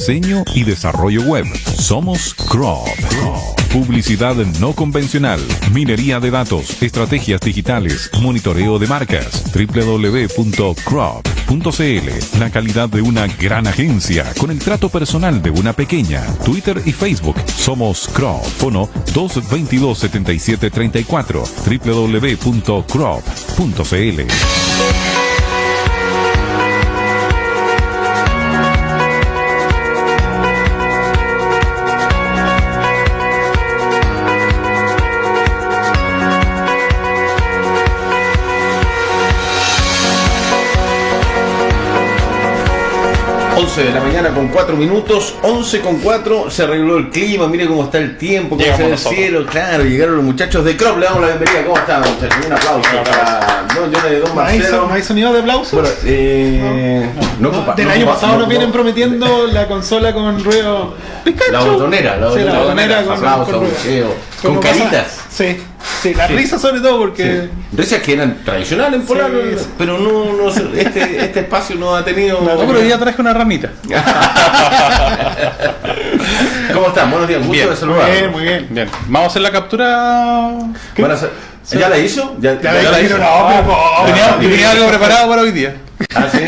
diseño y desarrollo web. Somos Crop. Publicidad no convencional, minería de datos, estrategias digitales, monitoreo de marcas. www.crop.cl. La calidad de una gran agencia con el trato personal de una pequeña. Twitter y Facebook. Somos Crop. Fono 222-7734. www.crop.cl. 11 de la mañana con 4 minutos, 11 con 4, se arregló el clima, mire cómo está el tiempo, cómo se ve el cielo, claro, llegaron los muchachos de Crop, le damos la bienvenida, ¿cómo están muchachos? Un aplauso para Don Marcelo. ¿No hay sonido de aplausos? Bueno, del año pasado nos vienen prometiendo la consola con ruido Pikachu. La botonera con aplausos, con caritas. Sí, la risa sobre todo porque... Sí. Risas que eran tradicionales en Polar, pero no este espacio no ha tenido... No, pero hoy día traje una ramita. ¿Cómo están? Buenos días, gusto de saludar. Muy bien. Vamos a hacer la captura... ¿Ya la hizo? ¿Ya la hizo? Tenía algo preparado para hoy día. ¿Ah, sí?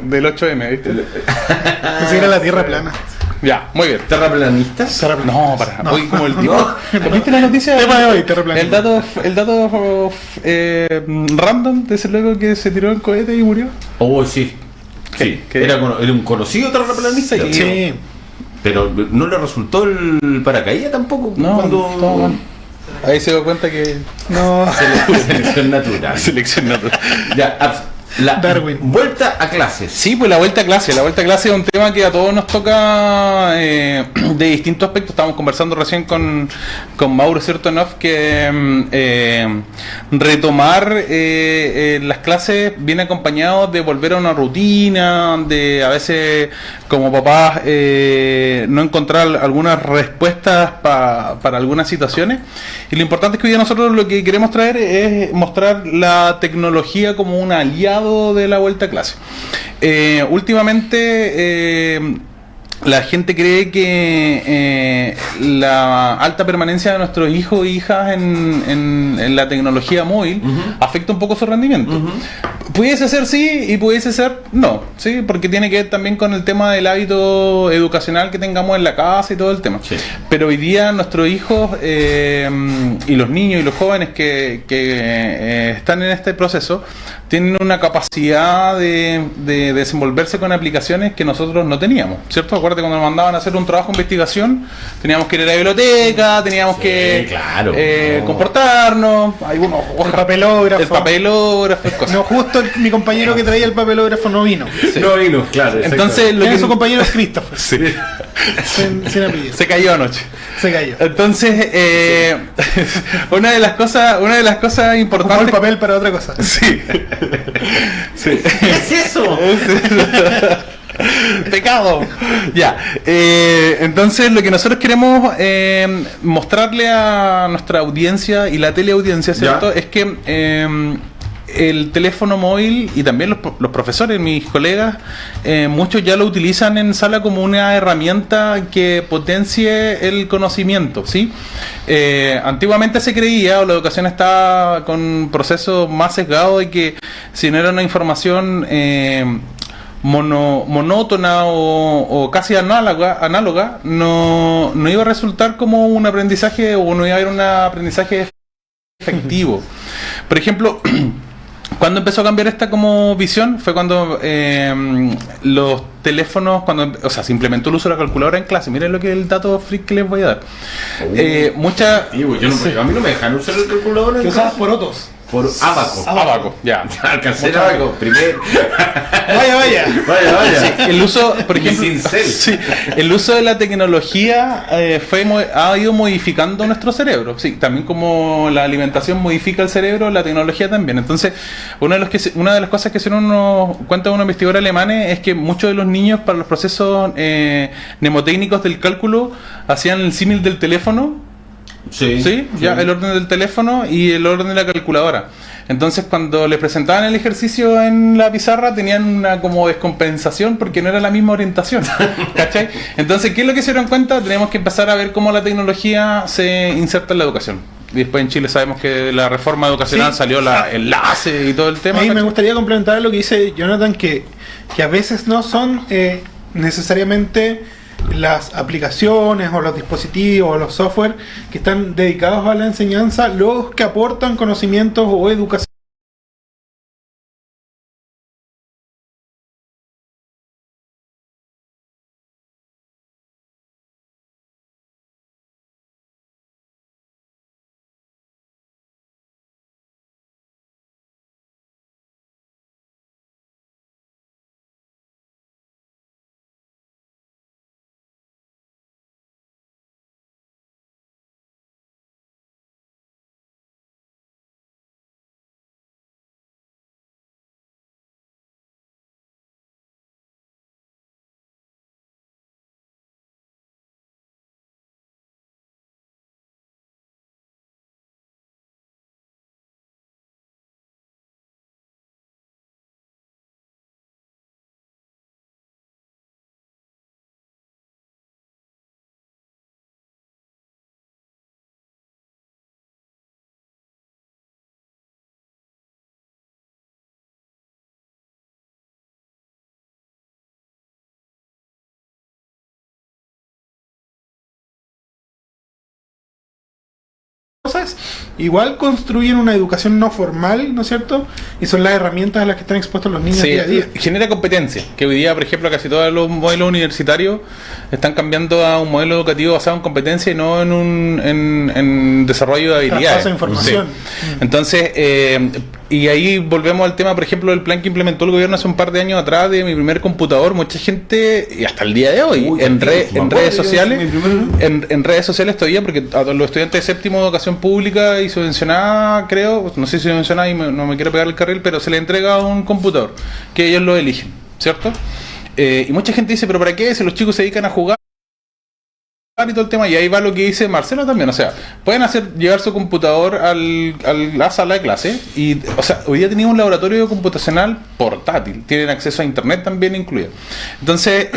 Del 8M, ¿viste? Pensé que era la Tierra plana. Ya, muy bien. ¿Terraplanistas? No, para nada. Hoy como el tipo. ¿Viste la noticia? Tema de hoy, terraplanista. El dato random de ese loco que se tiró en cohete y murió. Oh, sí. Sí. ¿Era un conocido terraplanista? Sí. Pero no le resultó el paracaídas tampoco. No, todo ahí se dio cuenta que. No. Selección natural. Ya, Darwin. Vuelta a clases. Sí, pues la vuelta a clase. La vuelta a clase es un tema que a todos nos toca de distintos aspectos. Estábamos conversando recién con Mauro Certonov que retomar las clases viene acompañado de volver a una rutina, de a veces como papás no encontrar algunas respuestas para algunas situaciones. Y lo importante es que hoy día nosotros lo que queremos traer es mostrar la tecnología como un aliado de la vuelta a clase. Últimamente la gente cree que la alta permanencia de nuestros hijos e hijas en la tecnología móvil afecta un poco su rendimiento. Pudiese ser sí y pudiese ser no, ¿sí? Porque tiene que ver también con el tema del hábito educacional que tengamos en la casa y todo el tema. Sí. Pero hoy día nuestros hijos y los niños y los jóvenes que están en este proceso tienen una capacidad de desenvolverse con aplicaciones que nosotros no teníamos, ¿cierto? Acuérdate cuando nos mandaban a hacer un trabajo de investigación, teníamos que ir a la biblioteca, teníamos que comportarnos, el papelógrafo, cosas. No, justo mi compañero que traía el papelógrafo no vino. Sí. No vino, claro. Entonces lo que su compañero es Christopher. Sí. Sin apellido. Se cayó anoche. Entonces, una de las cosas importantes. Como el papel para otra cosa. Sí. ¿Qué es eso? Pecado. Ya. Entonces lo que nosotros queremos mostrarle a nuestra audiencia y la teleaudiencia, ¿cierto? Es que el teléfono móvil y también los profesores, mis colegas, muchos ya lo utilizan en sala como una herramienta que potencie el conocimiento, ¿sí? Antiguamente se creía, o la educación estaba con un proceso más sesgado de que si no era una información monótona o casi análoga no iba a resultar como un aprendizaje o no iba a haber un aprendizaje efectivo. Por ejemplo, cuando empezó a cambiar esta como visión fue cuando los teléfonos, se implementó el uso de la calculadora en clase. Miren lo que es el dato freak que les voy a dar. A mí no me dejan usar el calculador que usabas por otros. Por Abaco. Ya. Alcancé Abaco primero. Vaya. Sí, el uso, por ejemplo, el uso de la tecnología ha ido modificando nuestro cerebro. Sí, también como la alimentación modifica el cerebro, la tecnología también. Entonces, una de las cosas que cuenta un investigador alemán es que muchos de los niños para los procesos mnemotécnicos del cálculo hacían el símil del teléfono Sí. Ya el orden del teléfono y el orden de la calculadora. Entonces cuando les presentaban el ejercicio en la pizarra tenían una como descompensación porque no era la misma orientación. ¿Cachai? Entonces, ¿qué es lo que se dieron cuenta? Tenemos que empezar a ver cómo la tecnología se inserta en la educación. Y después en Chile sabemos que la reforma educacional salió el enlace y todo el tema. A mí me gustaría complementar lo que dice Jonathan, que a veces no son necesariamente las aplicaciones o los dispositivos o los software que están dedicados a la enseñanza los que aportan conocimientos o educación. Igual construyen una educación no formal, ¿no es cierto? Y son las herramientas a las que están expuestos los niños día a día. Genera competencia, que hoy día, por ejemplo, casi todos los modelos universitarios están cambiando a un modelo educativo basado en competencia y no en desarrollo de habilidades. Traspaso de información. Sí. Entonces, y ahí volvemos al tema, por ejemplo, del plan que implementó el gobierno hace un par de años atrás de mi primer computador. Mucha gente, y hasta el día de hoy, en redes sociales todavía, porque a los estudiantes de séptimo de educación pública y subvencionada, creo, no sé si subvencionada y no me quiero pegar el carril, pero se le entrega un computador que ellos lo eligen, ¿cierto? Y mucha gente dice, pero ¿para qué? Si los chicos se dedican a jugar y todo el tema, y ahí va lo que dice Marcelo también, o sea, pueden llevar su computador a la sala de clase y, o sea, hoy día tenemos un laboratorio computacional portátil, tienen acceso a internet también incluido. Entonces,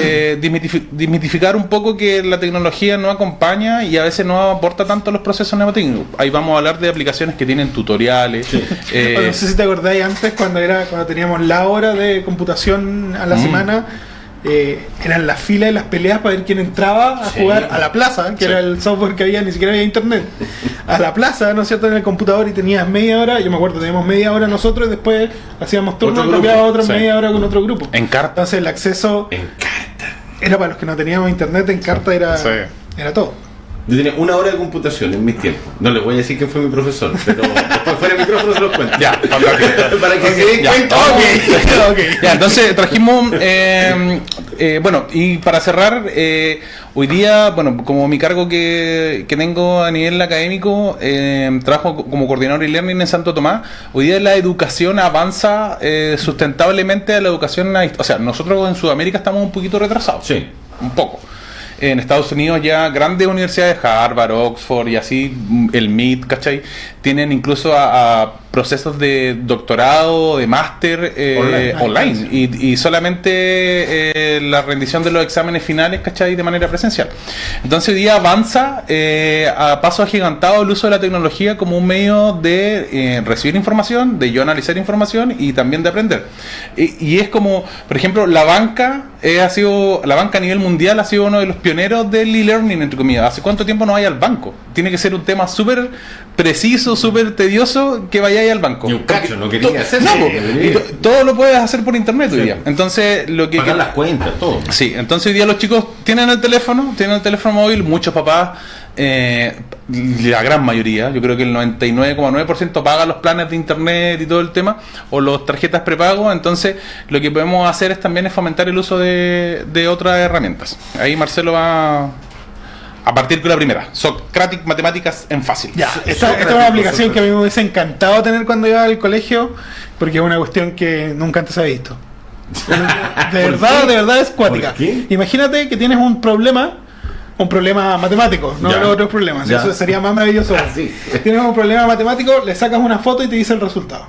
desmitificar un poco que la tecnología no acompaña y a veces no aporta tanto a los procesos neurotécnicos. Ahí vamos a hablar de aplicaciones que tienen tutoriales. Sí. No sé si te acordáis antes cuando teníamos la hora de computación a la semana. Eran las filas y las peleas para ver quién entraba a jugar a la plaza, que era el software que había, ni siquiera había internet, a la plaza, ¿no es cierto?, en el computador, y tenías media hora. Yo me acuerdo, teníamos media hora nosotros y después hacíamos turno y cambiaba otra media hora con otro grupo. En carta. Entonces el acceso era para los que no teníamos internet, en carta era todo. Yo tenía una hora de computación en mis tiempos. No les voy a decir que fue mi profesor, pero después fuera del micrófono se los cuento. Ya, para que se den cuenta. Okay. Ya, entonces trajimos, bueno, y para cerrar, hoy día, bueno, como mi cargo que tengo a nivel académico, trabajo como coordinador e-learning en Santo Tomás. Hoy día la educación avanza sustentablemente a la educación, o sea, nosotros en Sudamérica estamos un poquito retrasados. Sí. Un poco. En Estados Unidos ya grandes universidades, Harvard, Oxford y así, el MIT, ¿cachai? Tienen incluso a procesos de doctorado, de máster online. Y solamente la rendición de los exámenes finales, ¿cachai? De manera presencial. Entonces hoy día avanza a paso agigantado el uso de la tecnología como un medio de recibir información, de yo analizar información y también de aprender. Y es como, por ejemplo, la banca a nivel mundial ha sido uno de los pioneros del e-learning, entre comillas. ¿Hace cuánto tiempo no vaya al banco? Tiene que ser un tema súper preciso, súper tedioso que vayáis al banco. Y un cacho, no quería hacer. Todo lo puedes hacer por internet hoy día. Entonces, pagar las cuentas, todo. Sí, entonces hoy día los chicos tienen el teléfono móvil, muchos papás, la gran mayoría, yo creo que el 99,9% paga los planes de internet y todo el tema, o las tarjetas prepago. Entonces lo que podemos hacer también es fomentar el uso de otras herramientas. Ahí Marcelo va a partir con la primera, Socratic Matemáticas en fácil. Ya, esta es una aplicación que a mí me hubiese encantado tener cuando iba al colegio, porque es una cuestión que nunca antes había visto. De verdad es cuática. Imagínate que tienes un problema un problema matemático, no los otros problemas. Ya. Eso sería más maravilloso. Sí. Tienes un problema matemático, le sacas una foto y te dice el resultado.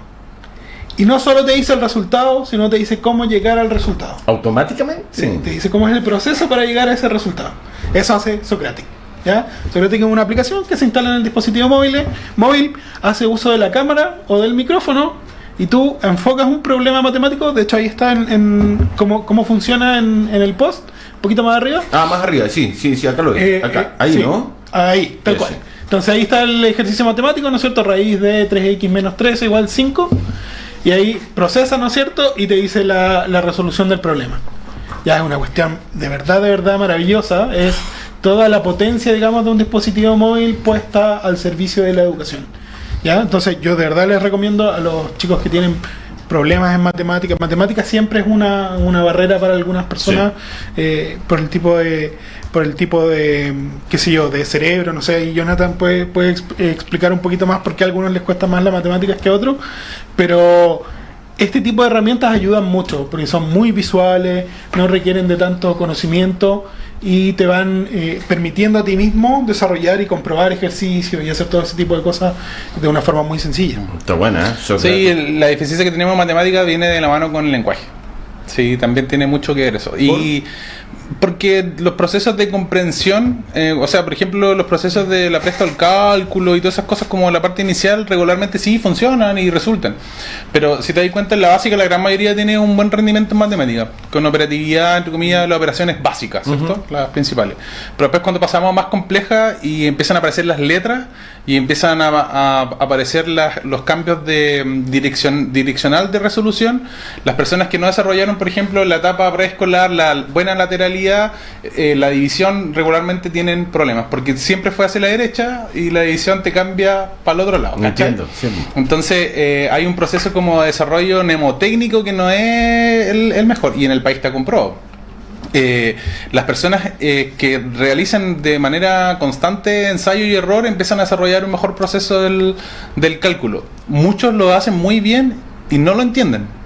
Y no solo te dice el resultado, sino te dice cómo llegar al resultado. ¿Automáticamente? Sí, te dice cómo es el proceso para llegar a ese resultado. Eso hace Socratic. ¿Ya? Socratic es una aplicación que se instala en el dispositivo móvil, hace uso de la cámara o del micrófono y tú enfocas un problema matemático. De hecho, ahí está en cómo funciona en el post, un poquito más arriba. Ah, más arriba, sí, acá lo veo. Acá, ahí, sí, ¿no? Ahí, tal cual. Entonces ahí está el ejercicio matemático, ¿no es cierto? Raíz de 3x menos 13 igual 5. Y ahí procesa, ¿no es cierto? Y te dice la resolución del problema. Ya es una cuestión de verdad maravillosa. Es toda la potencia, digamos, de un dispositivo móvil puesta al servicio de la educación. ¿Ya? Entonces yo de verdad les recomiendo a los chicos que tienen problemas en matemáticas. Matemáticas siempre es una barrera para algunas personas, por el tipo de qué sé yo, de cerebro, no sé, y Jonathan puede explicar un poquito más por qué a algunos les cuesta más las matemáticas que a otros, pero este tipo de herramientas ayudan mucho porque son muy visuales, no requieren de tanto conocimiento y te van permitiendo a ti mismo desarrollar y comprobar ejercicios y hacer todo ese tipo de cosas de una forma muy sencilla. Está buena, ¿eh? Sí, la deficiencia que tenemos en matemática viene de la mano con el lenguaje. Sí, también tiene mucho que ver eso. Y porque los procesos de comprensión, o sea, por ejemplo, los procesos de la presta al cálculo y todas esas cosas como la parte inicial regularmente sí funcionan y resultan. Pero si te das cuenta, en la básica la gran mayoría tiene un buen rendimiento en matemática, con operatividad, entre comillas, las operaciones básicas, ¿cierto? Las principales. Pero después cuando pasamos a más complejas y empiezan a aparecer las letras y empiezan a aparecer los cambios de direccional de resolución, las personas que no desarrollaron, por ejemplo, la etapa preescolar, la buena lateralidad, la división regularmente tienen problemas, porque siempre fue hacia la derecha y la división te cambia para el otro lado. Entiendo, sí. Entonces hay un proceso como de desarrollo mnemotécnico que no es el mejor, y en el país está comprobado. Las personas que realizan de manera constante ensayo y error empiezan a desarrollar un mejor proceso del cálculo. Muchos lo hacen muy bien y no lo entienden.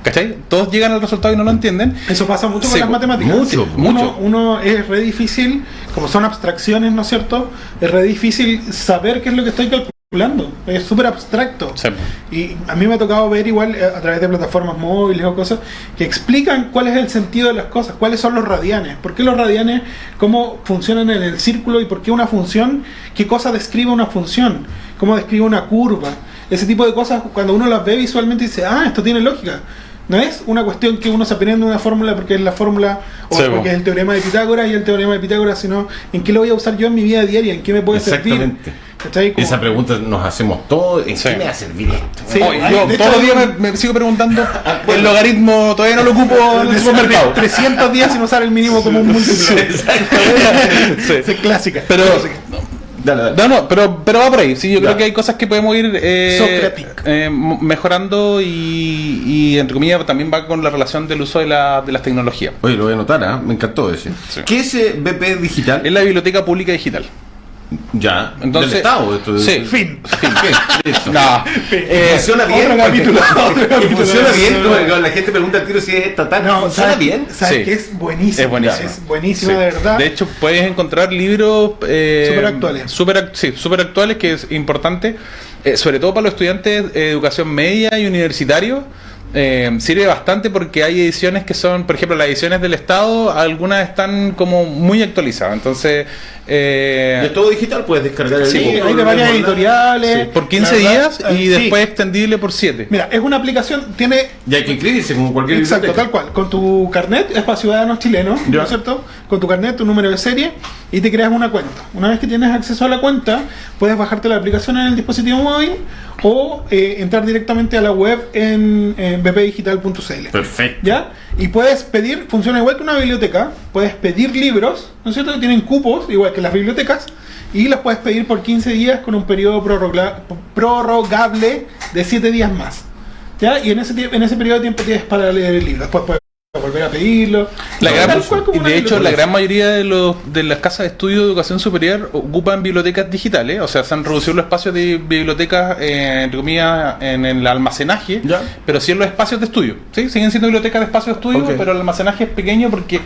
¿Cachai? Todos llegan al resultado y no lo entienden. Eso pasa mucho Sí, con las matemáticas. mucho. Uno es re difícil, como son abstracciones, ¿no es cierto? Es re difícil saber qué es lo que estoy calculando. Es súper abstracto. Sí. Y a mí me ha tocado ver igual a través de plataformas móviles o cosas que explican cuál es el sentido de las cosas, cuáles son los radianes, por qué los radianes, cómo funcionan en el círculo y por qué una función, qué cosa describe una función, cómo describe una curva. Ese tipo de cosas, cuando uno las ve visualmente dice, esto tiene lógica. No es una cuestión que uno se aprende una fórmula porque es la fórmula o porque es el teorema de Pitágoras y el teorema de Pitágoras, sino en qué lo voy a usar yo en mi vida diaria, en qué me puede servir. Exactamente. ¿Cachai? Como... Esa pregunta nos hacemos todos. ¿En qué me va a servir esto? Sí, Yo todos los días me sigo preguntando el logaritmo, todavía no lo ocupo en el supermercado. 300 días sin usar el mínimo como un múltiplo. Es clásica. Pero Dale. No, pero va por ahí. Sí, yo creo que hay cosas que podemos ir mejorando y entre comillas también va con la relación del uso de las tecnologías. Oye, lo voy a anotar, me encantó ese. Sí. ¿Qué es BP digital? Es la Biblioteca Pública Digital. Ya, Entonces, del Estado esto. Sí. Fin. Listo. No. ¿Funciona bien? Otro capítulo. ¿Y funciona bien? Cuando la gente pregunta al tiro si es estatal, ¿funciona bien? ¿Sabes Sí. que es buenísimo? Es buenísimo. Es buenísimo, Sí. de verdad. De hecho, puedes encontrar libros Súper actuales. Súper actuales, que es importante, sobre todo para los estudiantes de educación media y universitarios. Sirve bastante porque hay ediciones que son, por ejemplo, las ediciones del Estado, algunas están como muy actualizadas. Entonces, ¿Es todo digital? Puedes descargar el Sí, libro. hay de varias editoriales. sí, por 15 La verdad, días y sí. después extendible por 7. Mira, es una aplicación, tiene... Y hay que inscribirse como cualquier Exacto, biblioteca. tal cual. Con tu carnet, es para ciudadanos chilenos, ¿no Ya. es cierto? Con tu carnet, tu número de serie y te creas una cuenta. Una vez que tienes acceso a la cuenta, puedes bajarte la aplicación en el dispositivo móvil o entrar directamente a la web en bpdigital.cl. Perfecto. ¿Ya? Y puedes pedir, funciona igual que una biblioteca, puedes pedir libros, ¿no es cierto? Que tienen cupos, igual que las bibliotecas, y los puedes pedir por 15 días con un periodo prorrogable de 7 días más. ¿Ya? Y en ese periodo de tiempo tienes para leer el libro. Después puedes volver a pedirlo. De hecho, la gran mayoría de las casas de estudio de educación superior ocupan bibliotecas digitales, o sea, se han reducido los espacios de bibliotecas, entre comillas, en el almacenaje, pero sí en los espacios de estudio. ¿Sí? Siguen siendo bibliotecas de espacio de estudio, pero el almacenaje es pequeño porque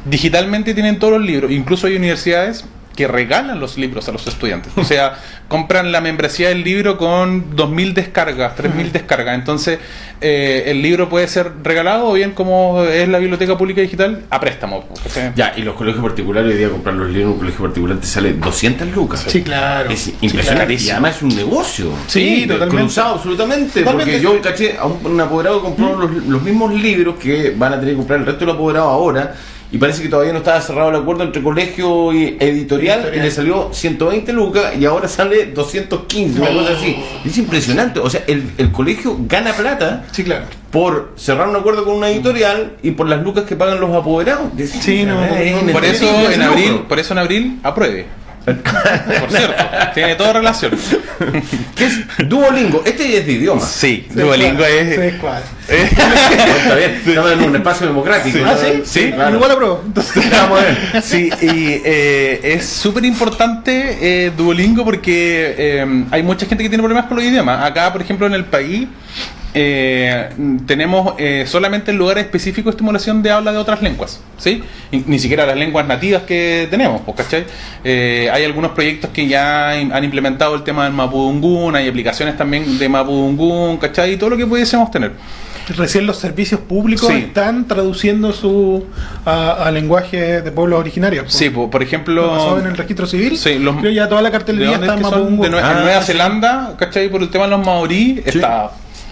digitalmente tienen todos los libros. Incluso hay universidades que regalan los libros a los estudiantes. O sea, compran la membresía del libro con 2.000 descargas, 3.000 descargas. Entonces, el libro puede ser regalado o bien, como es la biblioteca pública digital, a préstamo. ¿Sí? Ya, y los colegios particulares, hoy día comprar los libros en un colegio particular te sale 200 lucas. Sí, claro. Es impresionante. Y además es un negocio. Sí, totalmente. Cruzado, absolutamente. Porque yo caché a un apoderado que compró los mismos libros que van a tener que comprar el resto de los apoderados ahora. Y parece que todavía no estaba cerrado el acuerdo entre colegio y editorial. Y le salió 120 lucas y ahora sale 215, una cosa así. Es impresionante. O sea, el colegio gana plata, sí, claro, por cerrar un acuerdo con una editorial y por las lucas que pagan los apoderados. Sí, por eso en abril apruebe. Por cierto, tiene toda relación. ¿Qué es Duolingo? Este es de idioma. Sí, Duolingo es. Está bien, estamos en un espacio democrático. Sí. ¿Ah, sí? Sí, claro. Igual apruebo. Entonces, vamos a ver. Sí, y es súper importante Duolingo porque hay mucha gente que tiene problemas con los idiomas. Acá, por ejemplo, en el país tenemos solamente en lugares específicos de estimulación de habla de otras lenguas, ¿sí? Ni siquiera las lenguas nativas que tenemos, ¿cachai? Hay algunos proyectos que ya han implementado el tema del mapudungún, hay aplicaciones también de mapudungún, ¿cachai? Y todo lo que pudiésemos tener. Recién los servicios públicos están traduciendo a lenguaje de pueblos originarios. Sí, por ejemplo... Lo pasó en el registro civil. Sí, creo ya toda la cartelería está en mapudungún. En Nueva Zelanda, ¿cachai? Por el tema de los maorí, está...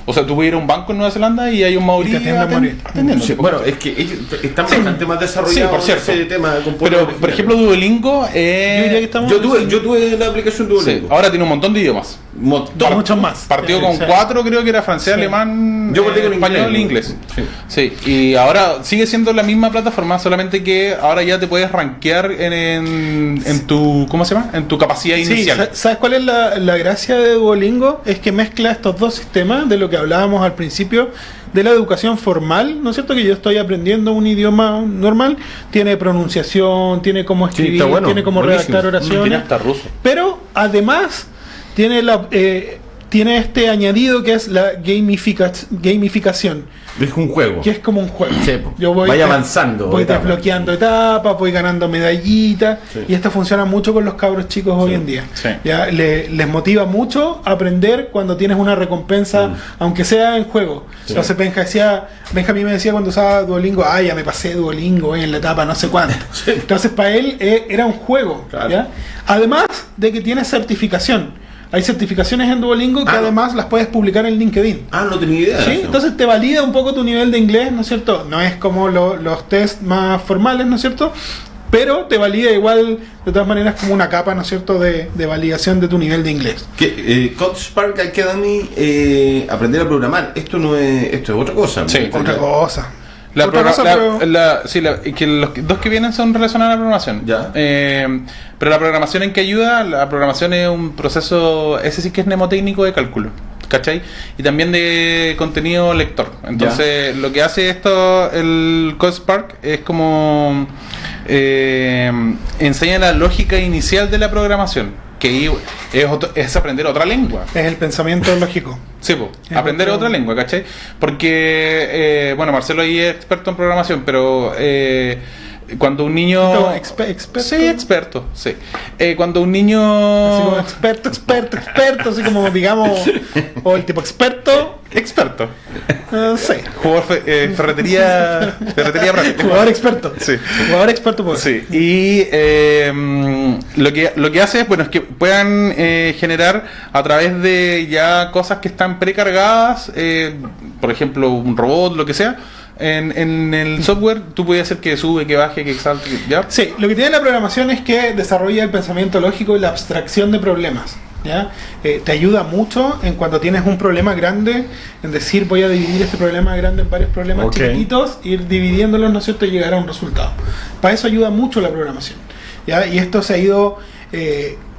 O sea, tú puedes ir a un banco en Nueva Zelanda y hay un maorí atendiendo. Sí, bueno, es que ellos están bastante más desarrollados por cierto. ese tema. Pero, por ejemplo, Duolingo... yo tuve la aplicación Duolingo. Sí, ahora tiene un montón de idiomas. Muchos más. Partió con 4, creo que era francés, alemán, yo partí con español e inglés. Sí, y ahora sigue siendo la misma plataforma, solamente que ahora ya te puedes rankear en tu, ¿cómo se llama? En tu capacidad inicial. ¿Sabes cuál es la gracia de Duolingo? Es que mezcla estos dos sistemas de lo que hablábamos al principio de la educación formal, ¿no es cierto? Que yo estoy aprendiendo un idioma normal, tiene pronunciación, tiene cómo escribir, tiene cómo redactar oraciones, tiene hasta ruso. Pero además tiene este añadido que es la gamificación. Es un juego. Que es como un juego. Sí, yo voy avanzando. Voy desbloqueando etapas, voy ganando medallitas. Sí. Y esto funciona mucho con los cabros chicos hoy en día. Sí. Ya, les motiva mucho aprender cuando tienes una recompensa, aunque sea en juego. Sí. Entonces Benjamín me decía cuando usaba Duolingo, ya me pasé Duolingo en la etapa no sé cuánto. Sí. Entonces para él era un juego. Claro. ¿Ya? Además de que tiene certificación. Hay certificaciones en Duolingo que además las puedes publicar en LinkedIn. No tenía idea. ¿Sí? Entonces te valida un poco tu nivel de inglés, ¿no es cierto? No es como los test más formales, ¿no es cierto? Pero te valida igual, de todas maneras, como una capa, ¿no es cierto?, de validación de tu nivel de inglés. CodeSpark Academy, aprender a programar. Esto es otra cosa. Sí, otra cosa. Que los dos que vienen son relacionados a la programación. Pero la programación, ¿en qué ayuda? La programación es un proceso, ese sí que es mnemotécnico de cálculo, ¿cachai? Y también de contenido lector. Entonces, lo que hace el CodeSpark es como enseña la lógica inicial de la programación, que es aprender otra lengua. Es el pensamiento lógico. Sí, aprender otra lengua, ¿cachai? Porque, Marcelo ahí es experto en programación, pero cuando un niño... ¿Experto? Sí, experto, sí. Cuando un niño... Así como experto, así como digamos, o el tipo experto. Sí. Jugador ferretería práctica. Jugador experto. Sí. Jugador experto, pues. Sí. Y lo que hace es que puedan generar a través de ya cosas que están precargadas, por ejemplo, un robot, lo que sea. En el software tú puedes hacer que sube, que baje, que salte, ¿ya? Sí, lo que tiene la programación es que desarrolla el pensamiento lógico y la abstracción de problemas, ¿ya? Te ayuda mucho en cuando tienes un problema grande, en decir voy a dividir este problema grande en varios problemas chiquitos, ir dividiéndolos, ¿no es cierto?, y llegar a un resultado. Para eso ayuda mucho la programación, ¿ya? Y esto se ha ido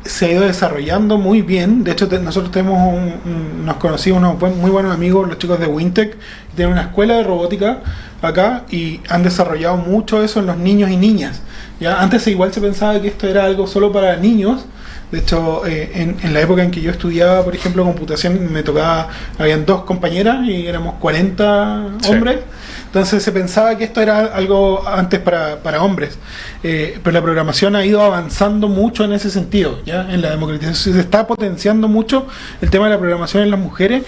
se ha ido desarrollando muy bien. De hecho, nosotros tenemos nos conocimos unos muy buenos amigos, los chicos de Wintec, que tienen una escuela de robótica acá y han desarrollado mucho eso en los niños y niñas. ¿Ya? Antes igual se pensaba que esto era algo solo para niños. De hecho, en la época en que yo estudiaba, por ejemplo, computación, habían 2 compañeras y éramos 40 hombres. Entonces se pensaba que esto era algo antes para hombres. Pero la programación ha ido avanzando mucho en ese sentido, ¿ya? En la democratización se está potenciando mucho el tema de la programación en las mujeres.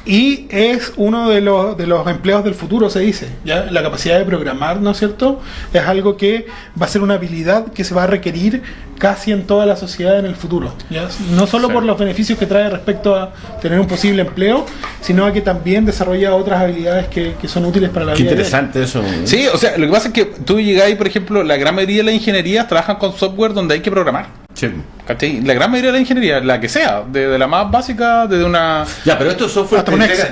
Y es uno de los empleos del futuro, se dice, ¿ya? La capacidad de programar, ¿no es cierto? Es algo que va a ser una habilidad que se va a requerir casi en toda la sociedad en el futuro, ¿ya? No solo por los beneficios que trae respecto a tener un posible empleo, sino a que también desarrolla otras habilidades que son útiles para la vida. Qué interesante eso. Sí, o sea, lo que pasa es que tú llegáis, por ejemplo, la gran mayoría de las ingenierías trabajan con software donde hay que programar. Sí. ¿Cachai? La gran mayoría de la ingeniería, la que sea, desde la más básica, desde una... Ya, pero estos software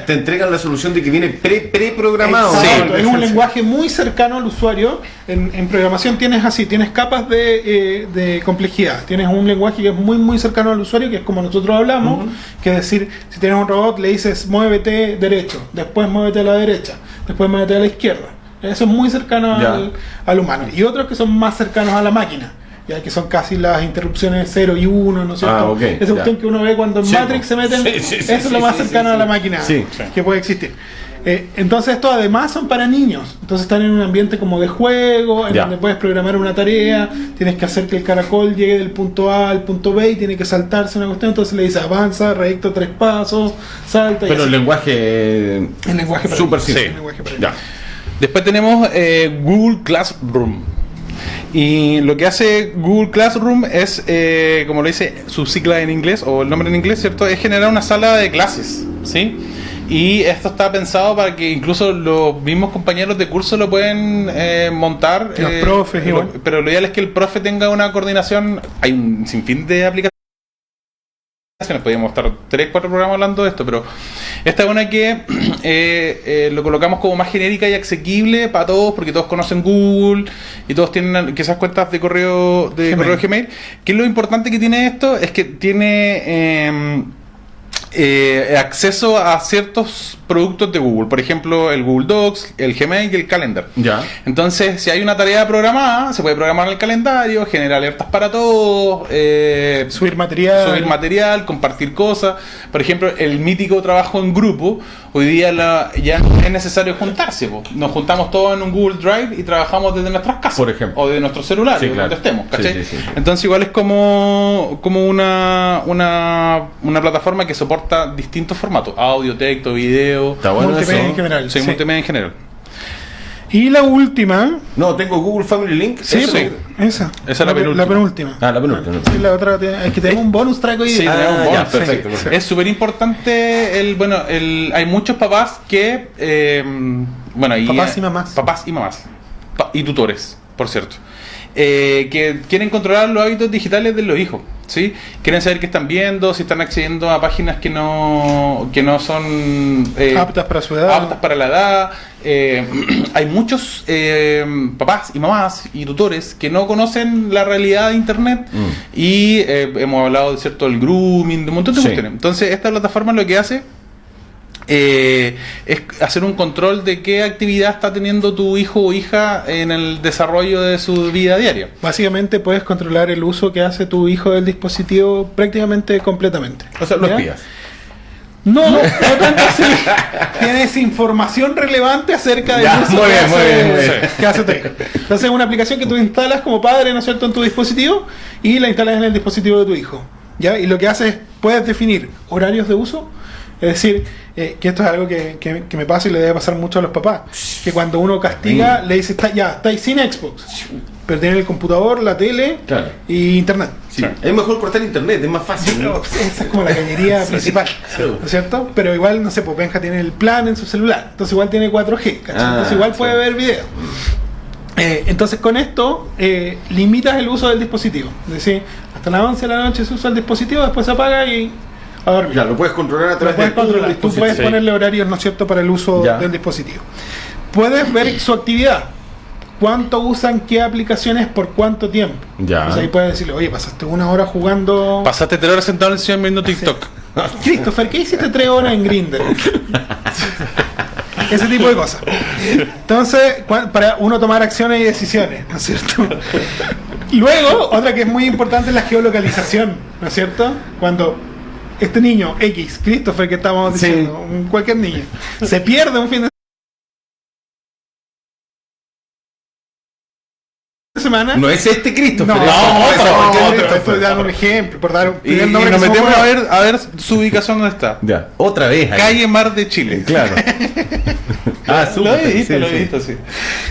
te entregan la solución de que viene preprogramado. Exacto, ¿no? es un lenguaje muy cercano al usuario. En programación tienes capas de complejidad. Tienes un lenguaje que es muy cercano al usuario, que es como nosotros hablamos, que es decir, si tienes un robot le dices muévete derecho, después muévete a la derecha, después muévete a la izquierda. Eso es muy cercano al humano. Y otros que son más cercanos a la máquina, ya que son casi las interrupciones 0 y 1, ¿no es cierto? Esa cuestión que uno ve cuando en Matrix se meten, eso es lo más cercano a la máquina que puede existir. Entonces estos además son para niños, entonces están en un ambiente como de juego, en donde puedes programar una tarea, tienes que hacer que el caracol llegue del punto A al punto B y tiene que saltarse una cuestión, entonces le dices avanza, recto 3 pasos, salta. Pero el lenguaje súper simple. Después tenemos Google Classroom. Y lo que hace Google Classroom es, como lo dice su sigla en inglés, o el nombre en inglés, ¿cierto? Es generar una sala de clases, ¿sí? Y esto está pensado para que incluso los mismos compañeros de curso lo pueden montar. Los profes igual. Pero lo ideal es que el profe tenga una coordinación. Hay un sinfín de aplicaciones. Podríamos estar 3-4 programas hablando de esto, pero esta es una que lo colocamos como más genérica y asequible para todos, porque todos conocen Google y todos tienen quizás cuentas de correo Gmail. ¿Qué es lo importante que tiene esto? Es que tiene acceso a ciertos productos de Google, por ejemplo el Google Docs, el Gmail y el Calendar. Entonces, si hay una tarea programada, se puede programar en el calendario, generar alertas para todos, subir material, compartir cosas. Por ejemplo, el mítico trabajo en grupo, hoy día ya no es necesario juntarse, nos juntamos todos en un Google Drive y trabajamos desde nuestras casas, por ejemplo, o de nuestros celulares, donde estemos, ¿cachai? Entonces igual es como una plataforma que soporta distintos formatos: audio, texto, video, multimedia en general. Sí, multimedia en general. Y la última. No, tengo Google Family Link. Esa es la penúltima. La penúltima. Sí, la otra es que tenemos un bonus track hoy. Sí, tenemos un bonus. Perfecto. Es súper importante hay muchos papás que papás y mamás y tutores, por cierto, que quieren controlar los hábitos digitales de los hijos, ¿sí? Quieren saber qué están viendo, si están accediendo a páginas que no son aptas para su edad. Aptas para la edad. Hay muchos papás y mamás y tutores que no conocen la realidad de Internet y hemos hablado de el grooming, de un montón de cuestiones. Entonces esta plataforma lo que hace es hacer un control de qué actividad está teniendo tu hijo o hija en el desarrollo de su vida diaria. Básicamente puedes controlar el uso que hace tu hijo del dispositivo prácticamente completamente. O sea, lo espías. No tanto así. Tienes información relevante acerca del uso que hace tu hijo. Entonces es una aplicación que tú instalas como padre, ¿no es cierto?, en tu dispositivo y la instalas en el dispositivo de tu hijo, ¿ya? Y lo que haces es, puedes definir horarios de uso. Es decir, que esto es algo que me pasa y le debe pasar mucho a los papás, que cuando uno castiga le dice, está ahí sin Xbox, pero tiene el computador, la tele y internet. Es mejor cortar internet, es más fácil, ¿no? Esa es como la cañería principal, ¿no es cierto? Pero igual, no sé, pues Benja tiene el plan en su celular, entonces igual tiene 4G, entonces igual puede ver video. Entonces con esto limitas el uso del dispositivo, es decir, hasta las 11 de la noche se usa el dispositivo, después se apaga y a dormir. Lo puedes controlar a través de tu dispositivo. Tú puedes ponerle horarios, ¿no es cierto?, para el uso del dispositivo. Puedes ver su actividad. cuánto usan qué aplicaciones por cuánto tiempo. Ya. Entonces ahí puedes decirle, oye, pasaste 1 hora jugando... Pasaste 3 horas sentado en el sillón viendo TikTok. Christopher, ¿qué hiciste 3 horas en Grindr? Ese tipo de cosas. Entonces, para uno tomar acciones y decisiones, ¿no es cierto? Luego, otra que es muy importante es la geolocalización, ¿no es cierto? Cuando este niño X, Christopher, que estamos diciendo, cualquier niño, se pierde un fin de semana. No es este Christopher. Estoy dando un ejemplo, por dar un Y nombre nos que se me metemos ocurra. a ver su ubicación dónde está. Ya, otra vez. ahí. Calle Mar de Chile. Claro. Lo he visto, sí.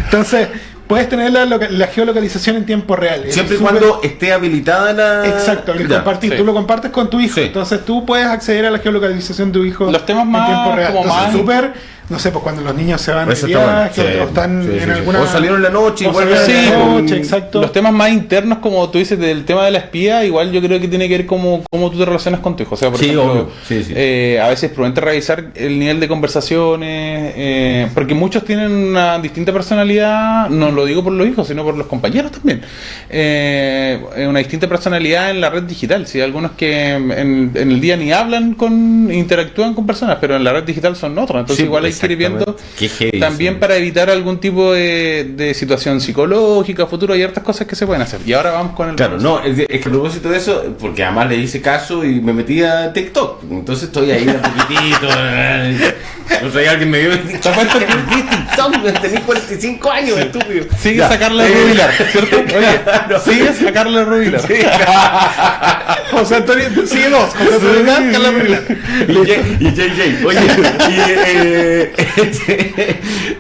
Entonces, puedes tener la geolocalización en tiempo real. Siempre y Es súper- cuando esté habilitada la... Exacto, el Ya. compartir. sí. Tú lo compartes con tu hijo. Sí. Entonces tú puedes acceder a la geolocalización de tu hijo Los temas más en tiempo real. como Entonces, más- súper, no sé, pues cuando los niños se van de Eso está bueno. viaje Sí, o están sí, en sí. alguna... O salieron en la noche y o vuelven salieron en la a- noche, exacto. Los temas más internos, como tú dices, del tema de la espía, igual yo creo que tiene que ver cómo tú te relacionas con tu hijo. O sea, por Sí, ejemplo, obvio. Sí, sí. a veces es prudente revisar el nivel de conversaciones, porque muchos tienen una distinta personalidad, no lo digo por los hijos, sino por los compañeros también. Una distinta personalidad en la red digital. Sí, algunos que en el día ni hablan interactúan con personas, pero en la red digital son otros. Entonces Sí, igual hay que ir viendo exactamente. Qué heavy, también sí. para evitar algún tipo de situación psicológica futuro. Hay hartas cosas que se pueden hacer. Y ahora vamos con el Claro, no, es que a propósito de eso, porque además le hice caso y me metí a TikTok. Entonces estoy ahí un poquitito. No sé, alguien me vio en TikTok. Tenés 45 años, estúpido. Sigue Ya. a Carla Rubilar, ¿cierto? Oye, sigue a Carla Rubilar. José Antonio, sigue dos. José Antonio, Carla Rubilar. Y JJ, oye,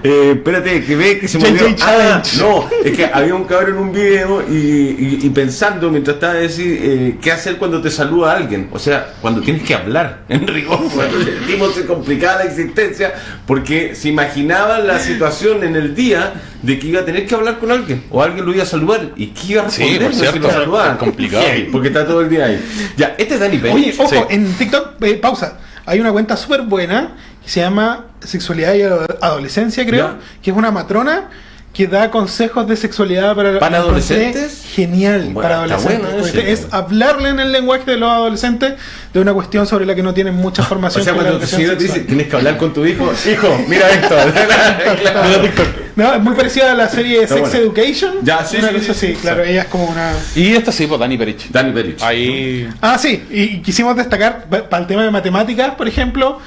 espérate, que ve que se me JJ olvidó. Challenge. No, es que había un cabrón en un video y pensando mientras estaba decir qué hacer cuando te saluda alguien. O sea, cuando tienes que hablar, en rigor, cuando el tipo se complicaba la existencia porque se imaginaba la situación en el día de que iba a tener que hablar con alguien o alguien lo iba a saludar y que iba a Sí, responder por si cierto, lo saludaban. es complicado. Sí, porque está todo el día ahí. Ya, este es Dani Pérez. Oye, ojo, Sí. en TikTok, pausa, hay una cuenta súper buena que se llama Sexualidad y Adolescencia, creo, Ya. que es una matrona que da consejos de sexualidad para ¿Para encontré adolescentes? Genial, Bueno, para está adolescentes. bueno Porque ese. es hablarle en el lenguaje de los adolescentes de una cuestión sobre la que no tienen mucha O formación. sea, que es la cuando tu educación señora te dice, sexual. tienes que hablar con tu hijo, hijo, mira esto. Mira TikTok. No, es muy parecida a la serie Está Sex buena. Education. Ya, sí, una sí, cosa sí, así, sí. claro, ella es como una... Y esta sí, pues Dani Perich. Dani Perich. Ahí. Ah, sí, y quisimos destacar para el tema de matemáticas, por ejemplo,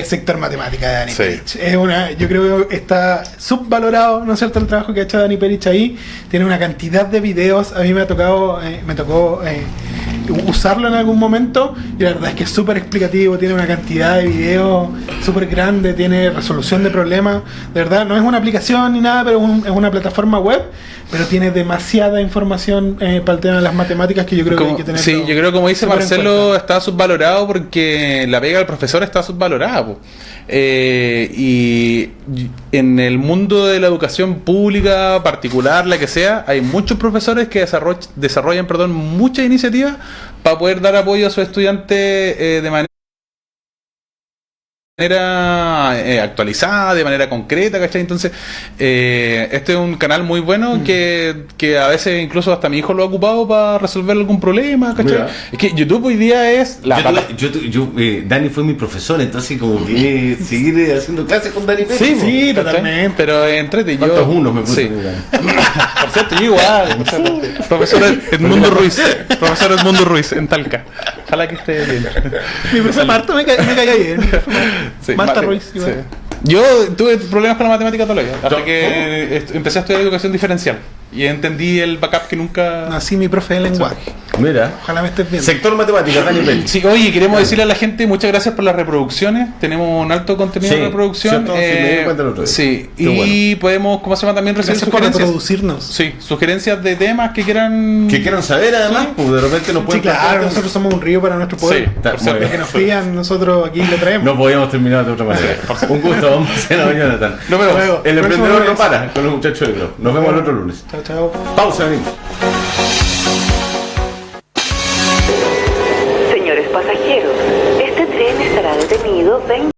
sector matemática de Dani Sí. Perich. Es una, yo creo que está subvalorado, ¿no es cierto?, el trabajo que ha hecho Dani Perich ahí. Tiene una cantidad de videos, a mí me tocó usarlo en algún momento y la verdad es que es súper explicativo, tiene una cantidad de videos súper grande, tiene resolución de problemas, de verdad, no es una aplicación ni nada, pero es una plataforma web, pero tiene demasiada información para el tema de las matemáticas que yo creo que hay que tener. Sí, yo creo que como dice súper en Marcelo, cuenta. está subvalorado porque la pega del profesor está subvalorada. Po. Y en el mundo de la educación pública, particular, la que sea, hay muchos profesores que desarrollan muchas iniciativas para poder dar apoyo a sus estudiantes de manera actualizada, de manera concreta, ¿cachai? Entonces, este es un canal muy bueno que a veces incluso hasta mi hijo lo ha ocupado para resolver algún problema, ¿cachai? Mira. Es que YouTube hoy día es la Dani fue mi profesor, entonces como que seguir haciendo clases con Dani Perich. Sí, Sí, ¿cachai? totalmente. Pero entrete, yo. ¿Cuántos unos me puse? Sí. Por cierto, yo igual. Profesor Edmundo Ruiz. Profesor Edmundo Ruiz en Talca. Ojalá que esté bien. Mi profe Marta me caía bien. Mi profe Sí, Marta vale, Ruiz, igual. sí. Yo tuve problemas con la matemática toda la vida, hasta que empecé a estudiar educación diferencial y entendí el backup que nunca... Así mi profe de lenguaje. Mira. Ojalá me estés viendo. Sector matemática, Dani Perich. Sí, oye, queremos decirle a la gente muchas gracias por las reproducciones. Tenemos un alto contenido Sí, de reproducción. cierto, sí, me di cuenta el otro día. Sí, Qué y bueno. podemos, ¿cómo se llama? También recibir Gracias por sugerencias. reproducirnos. Sí, sugerencias de temas que quieran. Que quieran saber además, Sí. pues de repente nos Sí, pueden claro, plantear- nosotros somos un río para nuestro Sí, pueblo. Está por muy cierto. bien. Que nos pidan, nosotros aquí le traemos. No podíamos terminar de otra manera. Un gusto, vamos a hacer la Jonathan. Nos vemos. Luego. El Próximo emprendedor no lunes. para con los muchachos de Club. Nos vemos el otro lunes. Chao, chao. Pausa, venimos. Señores pasajeros, este tren estará detenido 20